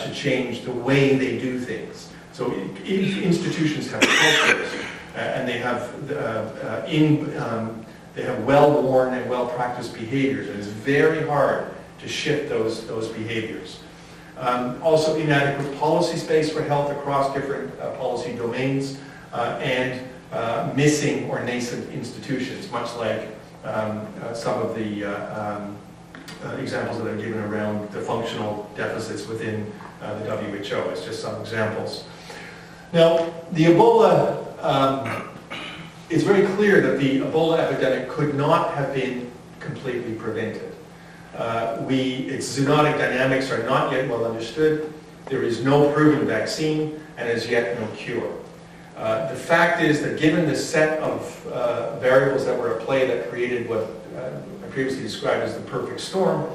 to change the way they do things. So if institutions have cultures and they have well-worn and well-practiced behaviors, and it's very hard to shift those behaviors. Also inadequate policy space for health across different policy domains, and missing or nascent institutions, much like some of the examples that I've given around the functional deficits within the WHO. It's just some examples. Now, the Ebola, it's very clear that the Ebola epidemic could not have been completely prevented. Its zoonotic dynamics are not yet well understood. There is no proven vaccine, and as yet no cure. The fact is that given the set of variables that were at play that created what I previously described as the perfect storm,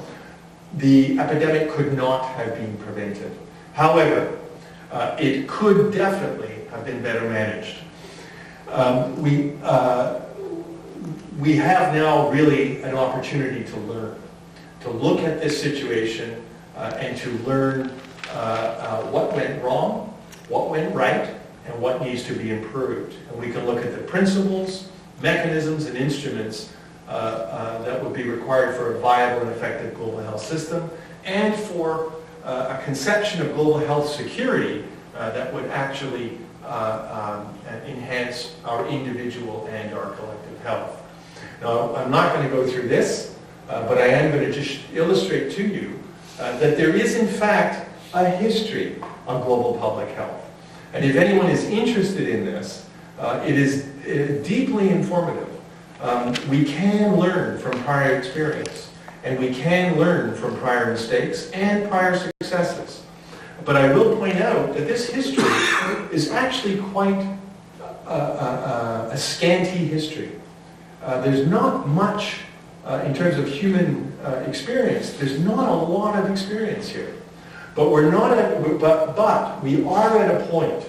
the epidemic could not have been prevented. However, it could definitely have been better managed. We have now really an opportunity to learn, to look at this situation and to learn what went wrong, what went right, and what needs to be improved. And we can look at the principles, mechanisms, and instruments that would be required for a viable and effective global health system, and for a conception of global health security that would actually enhance our individual and our collective health. Now, I'm not going to go through this, but I am going to just illustrate to you that there is, in fact, a history of global public health. And if anyone is interested in this, it is deeply informative. We can learn from prior experience, and we can learn from prior mistakes and prior successes. But I will point out that this history is actually quite a scanty history. There's not much in terms of human experience. There's not a lot of experience here. But we are at a point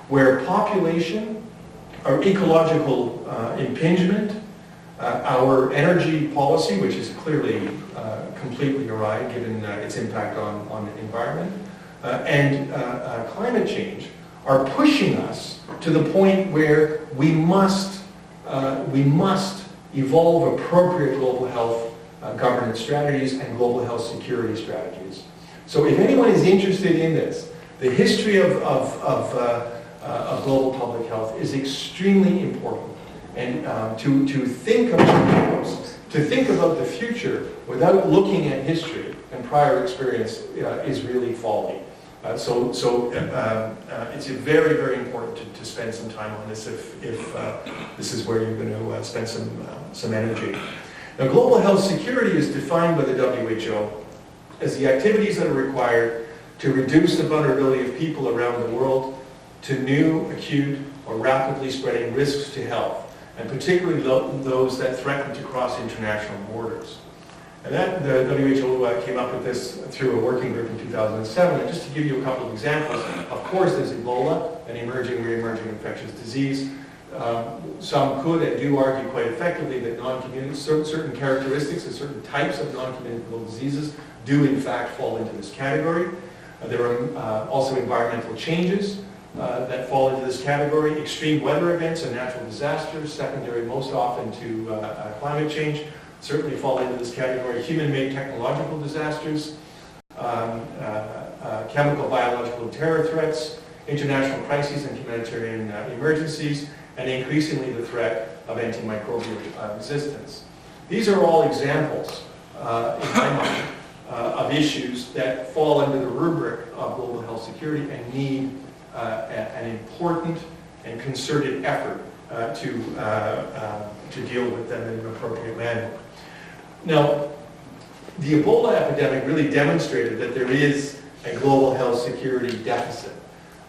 where population, our ecological impingement, our energy policy, which is clearly completely awry given its impact on the environment, and climate change are pushing us to the point where we must evolve appropriate global health governance strategies and global health security strategies. So if anyone is interested in this, the history of global public health is extremely important. And to think about the future without looking at history and prior experience is really folly. So it's very, very important to spend some time on this if this is where you're going to spend some energy. Now, global health security is defined by the WHO as the activities that are required to reduce the vulnerability of people around the world to new, acute, or rapidly spreading risks to health, and particularly those that threaten to cross international borders. And that the WHO came up with this through a working group in 2007. And just to give you a couple of examples, of course there's Ebola, an emerging, re-emerging infectious disease. Some could and do argue quite effectively that certain characteristics and certain types of non-communicable diseases do in fact fall into this category. There are also environmental changes that fall into this category. Extreme weather events and natural disasters, secondary most often to climate change, certainly fall into this category. Human-made technological disasters, chemical, biological, and terror threats, international crises and humanitarian emergencies, and increasingly the threat of antimicrobial resistance. These are all examples, in my mind, of issues that fall under the rubric of global health security and need an important and concerted effort to deal with them in an appropriate manner. Now, the Ebola epidemic really demonstrated that there is a global health security deficit,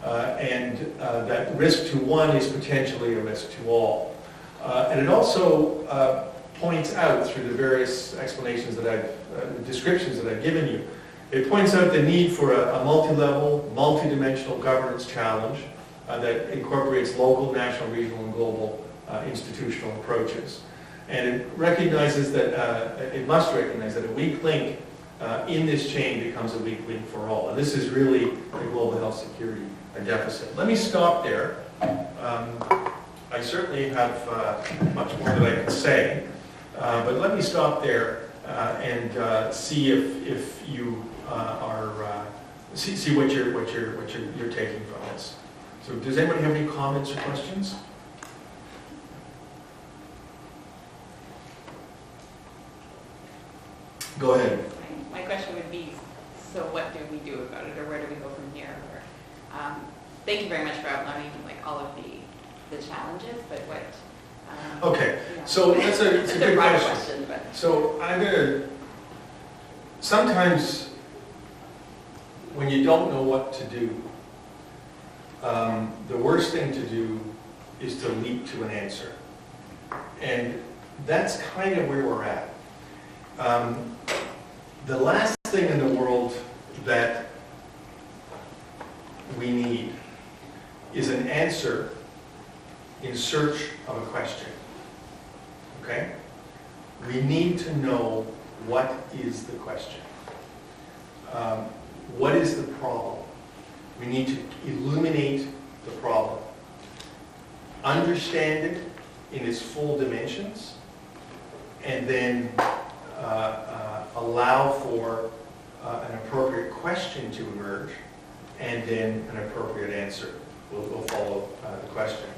and that risk to one is potentially a risk to all. And it also points out through the various explanations that descriptions that I've given you, it points out the need for a multi-level, multi-dimensional governance challenge that incorporates local, national, regional, and global institutional approaches. And it recognizes that, it must recognize that a weak link in this chain becomes a weak link for all. And this is really the global health security deficit. Let me stop there. I certainly have much more that I can say, but let me stop there and see if you see what you're taking from this. So, does anybody have any comments or questions? Go ahead. My question would be, so what do we do about it, or where do we go from here? Or, thank you very much for outlining like all of the challenges, but what? Okay, Yeah. so it's a good question. But. So I'm gonna. Sometimes when you don't know what to do, the worst thing to do is to leap to an answer, and that's kind of where we're at. The last thing in the world that we need is an answer in search of a question. Okay? We need to know what is the question. What is the problem? We need to illuminate the problem. Understand it in its full dimensions, and then allow for an appropriate question to emerge, and then an appropriate answer will follow the question.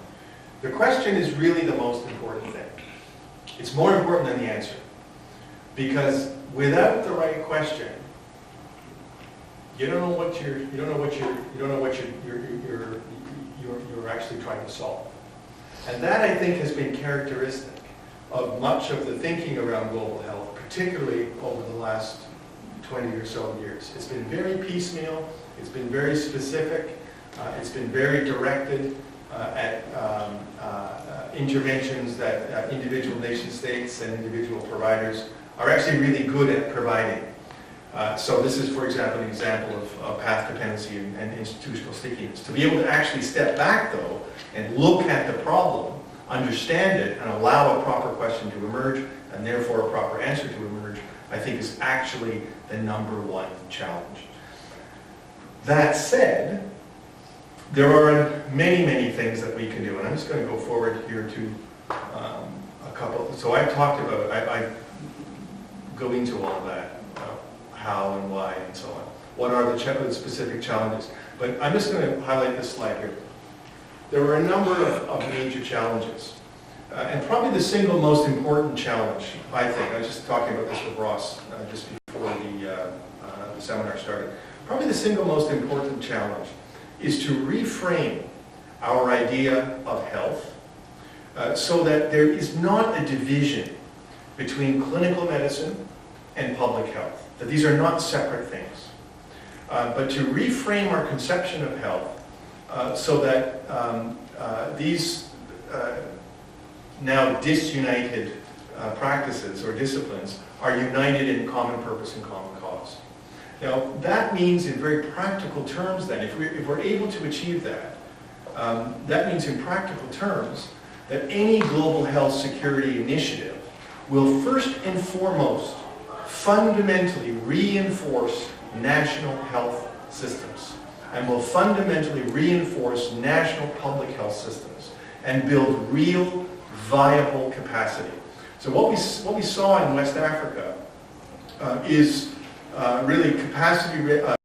The question is really the most important thing. It's more important than the answer, because without the right question, you don't know what you're actually trying to solve. And that, I think, has been characteristic of much of the thinking around global health, particularly over the last 20 or so years. It's been very piecemeal, it's been very specific, it's been very directed at interventions that individual nation states and individual providers are actually really good at providing. So this is, for example, an example of path dependency and institutional stickiness. To be able to actually step back, though, and look at the problem, understand it, and allow a proper question to emerge, and therefore a proper answer to emerge, I think is actually the #1 challenge. That said, there are many, many things that we can do, and I'm just going to go forward here to a couple. So I've talked about, I go into all of that, how and why and so on. What are the specific challenges? But I'm just going to highlight this slide here. There were a number of major challenges. And probably the single most important challenge, I think, I was just talking about this with Ross just before the seminar started. Probably the single most important challenge is to reframe our idea of health so that there is not a division between clinical medicine and public health, that these are not separate things, but to reframe our conception of health so that these now disunited practices or disciplines are united in common purpose and common cause. Now, that means in very practical terms then, if we're able to achieve that, that means in practical terms that any global health security initiative will first and foremost fundamentally reinforce national health systems, and will fundamentally reinforce national public health systems and build real viable capacity. So what we saw in West Africa is really capacity